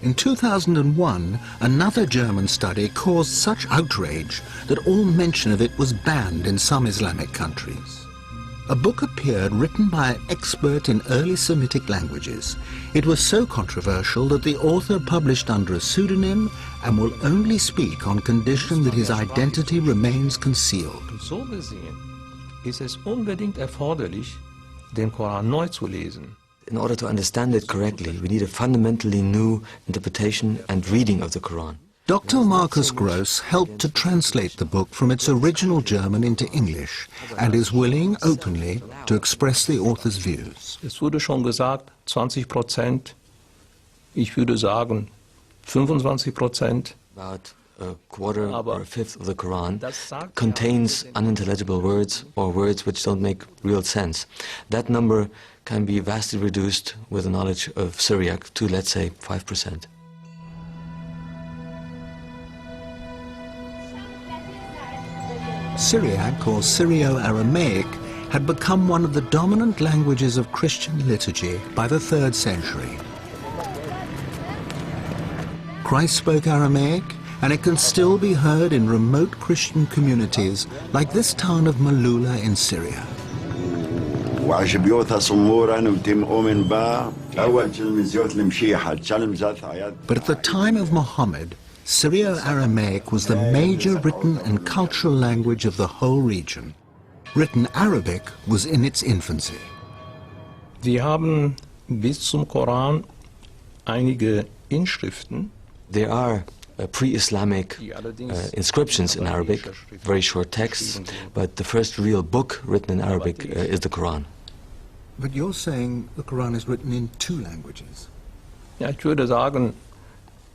In 2001, another German study caused such outrage that all mention of it was banned in some Islamic countries. A book appeared written by an expert in early Semitic languages. It was so controversial that the author published under a pseudonym and will only speak on condition that his identity remains concealed. So gesehen ist es unbedingt erforderlich, den Koran neu zu lesen. In order to understand it correctly, we need a fundamentally new interpretation and reading of the Quran. Dr. Markus Gross helped to translate the book from its original German into English and is willing, openly, to express the author's views. Es wurde schon gesagt, 20%. Ich würde sagen 25%. About a quarter or a fifth of the Quran contains unintelligible words or words which don't make real sense. That number can be vastly reduced with a knowledge of Syriac to, let's say, 5%. Syriac, or Syro-Aramaic, had become one of the dominant languages of Christian liturgy by the 3rd century. Christ spoke Aramaic, and it can still be heard in remote Christian communities like this town of Malula in Syria. But at the time of Muhammad, Syro-Aramaic was the major written and cultural language of the whole region. Written Arabic was in its infancy. Wir haben bis zum Koran einige Inschriften. There are pre-Islamic inscriptions in Arabic, very short texts, but the first real book written in Arabic is the Quran. But you're saying the Quran is written in 2 languages. Ja, ich würde sagen,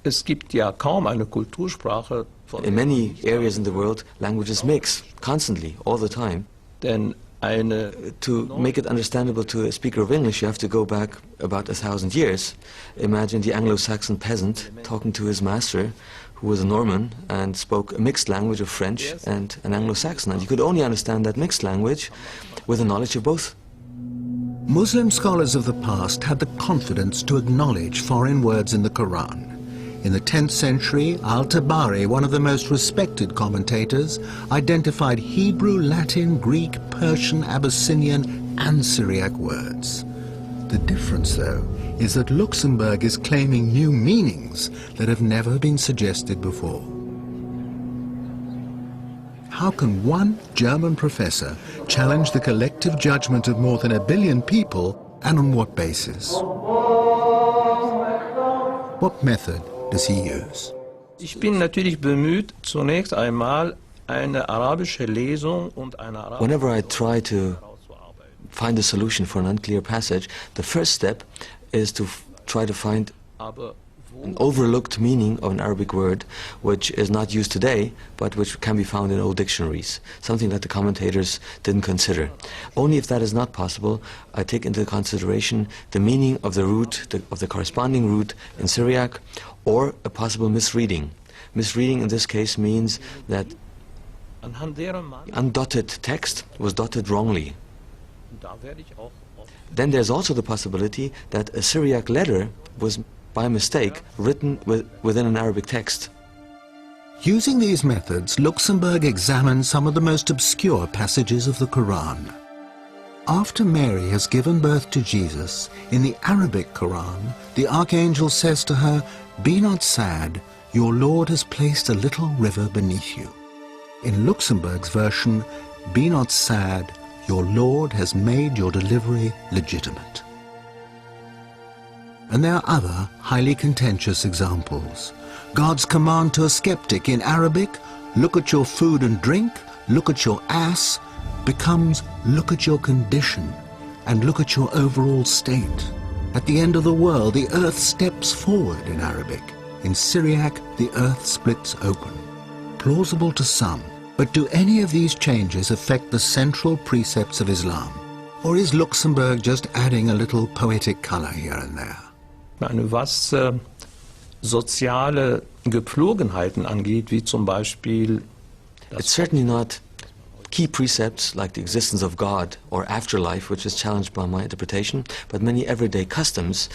es gibt ja kaum eine Kultursprache. In many areas in the world, languages mix constantly, all the time. Denn to make it understandable to a speaker of English, you have to go back about 1,000 years. Imagine the Anglo-Saxon peasant talking to his master, who was a Norman and spoke a mixed language of French and an Anglo-Saxon. And you could only understand that mixed language with a knowledge of both. Muslim scholars of the past had the confidence to acknowledge foreign words in the Quran. In the 10th century, Al-Tabari, one of the most respected commentators, identified Hebrew, Latin, Greek, Persian, Abyssinian, and Syriac words. The difference, though, is that Luxembourg is claiming new meanings that have never been suggested before. How can one German professor challenge the collective judgment of more than 1 billion people, and on what basis? What method does he use? Ich bin natürlich bemüht, zunächst einmal eine arabische Lesung und eine arabische. Whenever I try to find a solution for an unclear passage, the first step is to try to find an overlooked meaning of an Arabic word which is not used today, but which can be found in old dictionaries, something that the commentators didn't consider. Only if that is not possible, I take into consideration the meaning of the root, of the corresponding root in Syriac, or a possible misreading. Misreading in this case means that undotted text was dotted wrongly. Then there's also the possibility that a Syriac letter was by mistake written within an Arabic text. Using these methods, Luxembourg examined some of the most obscure passages of the Quran. After Mary has given birth to Jesus, in the Arabic Quran, the archangel says to her, "Be not sad, your Lord has placed a little river beneath you." In Luxembourg's version, "Be not sad, your Lord has made your delivery legitimate." And there are other highly contentious examples. God's command to a skeptic in Arabic, "Look at your food and drink, look at your ass," becomes "Look at your condition and look at your overall state." At the end of the world, the earth steps forward in Arabic. In Syriac, the earth splits open. Plausible to some, but do any of these changes affect the central precepts of Islam? Or is Luxembourg just adding a little poetic color here and there? Was soziale Gepflogenheiten angeht, wie zum Beispiel It's certainly not key precepts like the existence of God or afterlife, which is challenged by my interpretation, but many everyday customs.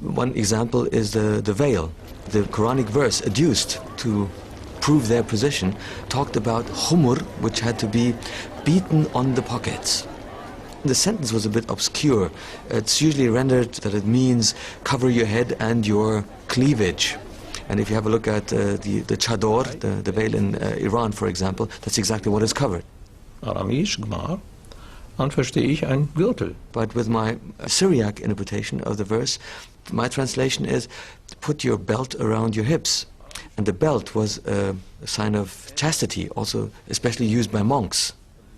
One example is the veil. The Quranic verse adduced to prove their position talked about humur, which had to be beaten on the pockets. The sentence was a bit obscure. It's usually rendered that it means cover your head and your cleavage. And if you have a look at the chador, the veil in Iran, for example, that's exactly what is covered. Aramäisch, Gmar, dann verstehe ich ein Gürtel. But with my Syriac interpretation of the verse, my translation is, put your belt around your hips. And the belt was a sign of chastity, also especially used by monks.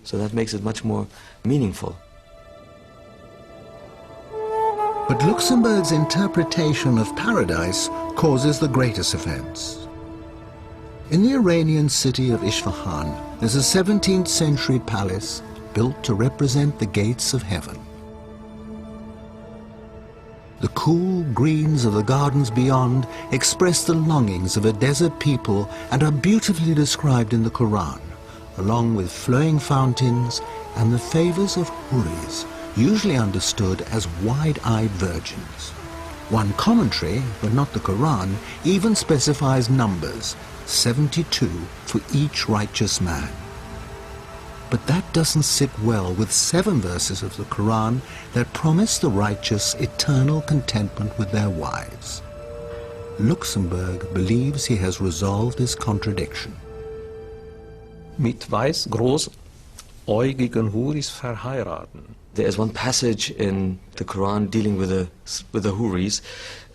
So that makes it much more meaningful. But Luxemburg's interpretation of paradise causes the greatest offense. In the Iranian city of Isfahan, there's a 17th century palace built to represent the gates of heaven. The cool greens of the gardens beyond express the longings of a desert people and are beautifully described in the Koran, along with flowing fountains and the favors of huris, usually understood as wide-eyed virgins. One commentary, but not the Koran, even specifies numbers, 72 for each righteous man. But that doesn't sit well with 7 verses of the Quran that promise the righteous eternal contentment with their wives. Luxemburg believes he has resolved this contradiction. Mit weiß großäugigen Huris verheiraten. There is one passage in the Quran dealing with the Huris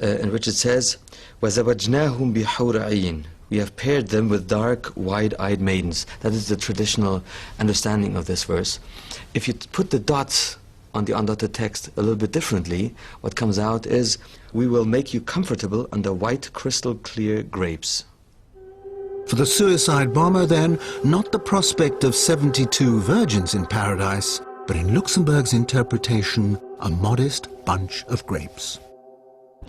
in which it says, وَزَوَجْنَاهُمْ بِحُورَ عِينٍ. We have paired them with dark, wide-eyed maidens. That is the traditional understanding of this verse. If you put the dots on the undotted text a little bit differently, what comes out is, we will make you comfortable under white, crystal-clear grapes. For the suicide bomber, then, not the prospect of 72 virgins in paradise, but in Luxemburg's interpretation, a modest bunch of grapes.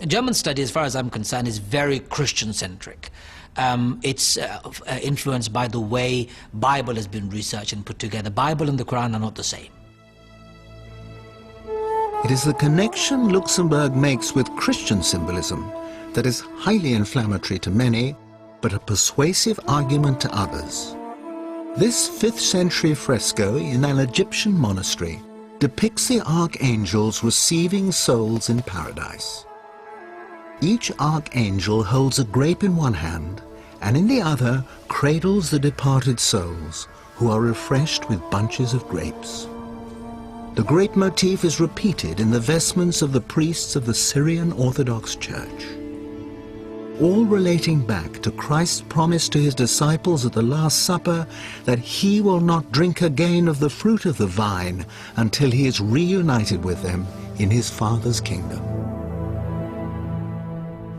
German study, as far as I'm concerned, is very Christian-centric. It's influenced by the way Bible has been researched and put together. Bible and the Quran are not the same. It is the connection Luxemburg makes with Christian symbolism that is highly inflammatory to many, but a persuasive argument to others. This 5th century fresco in an Egyptian monastery depicts the archangels receiving souls in paradise. Each archangel holds a grape in one hand and in the other cradles the departed souls, who are refreshed with bunches of grapes. The grape motif is repeated in the vestments of the priests of the Syrian Orthodox Church, all relating back to Christ's promise to his disciples at the Last Supper that he will not drink again of the fruit of the vine until he is reunited with them in his Father's kingdom.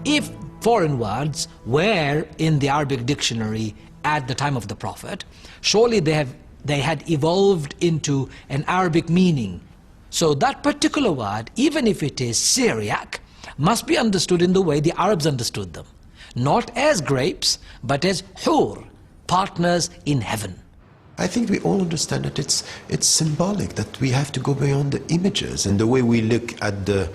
If foreign words were in the Arabic dictionary at the time of the Prophet, surely they had evolved into an Arabic meaning. So that particular word, even if it is Syriac, must be understood in the way the Arabs understood them. Not as grapes, but as hur, partners in heaven. I think we all understand that it's symbolic, that we have to go beyond the images and the way we look at the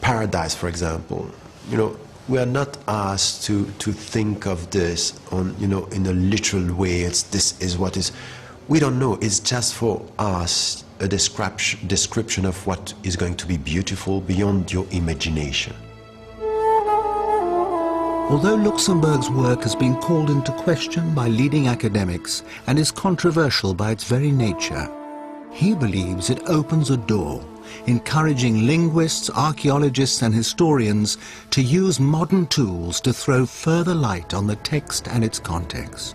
paradise, for example. You know, we are not asked to think of this on, you know, in a literal way. This is what is. We don't know. It's just for us a description of what is going to be beautiful beyond your imagination. Although Luxemburg's work has been called into question by leading academics and is controversial by its very nature, he believes it opens a door, encouraging linguists, archaeologists and historians to use modern tools to throw further light on the text and its context.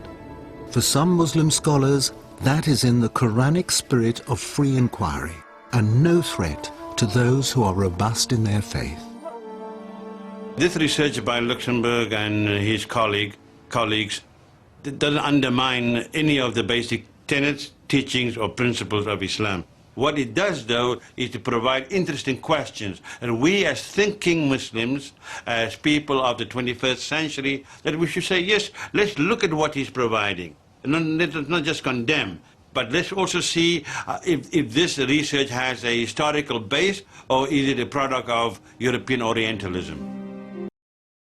For some Muslim scholars, that is in the Quranic spirit of free inquiry and no threat to those who are robust in their faith. This research by Luxemburg and his colleagues doesn't undermine any of the basic tenets, teachings or principles of Islam. What it does, though, is to provide interesting questions. And we as thinking Muslims, as people of the 21st century, that we should say, yes, let's look at what he's providing. Let's not just condemn, but let's also see if this research has a historical base or is it a product of European Orientalism.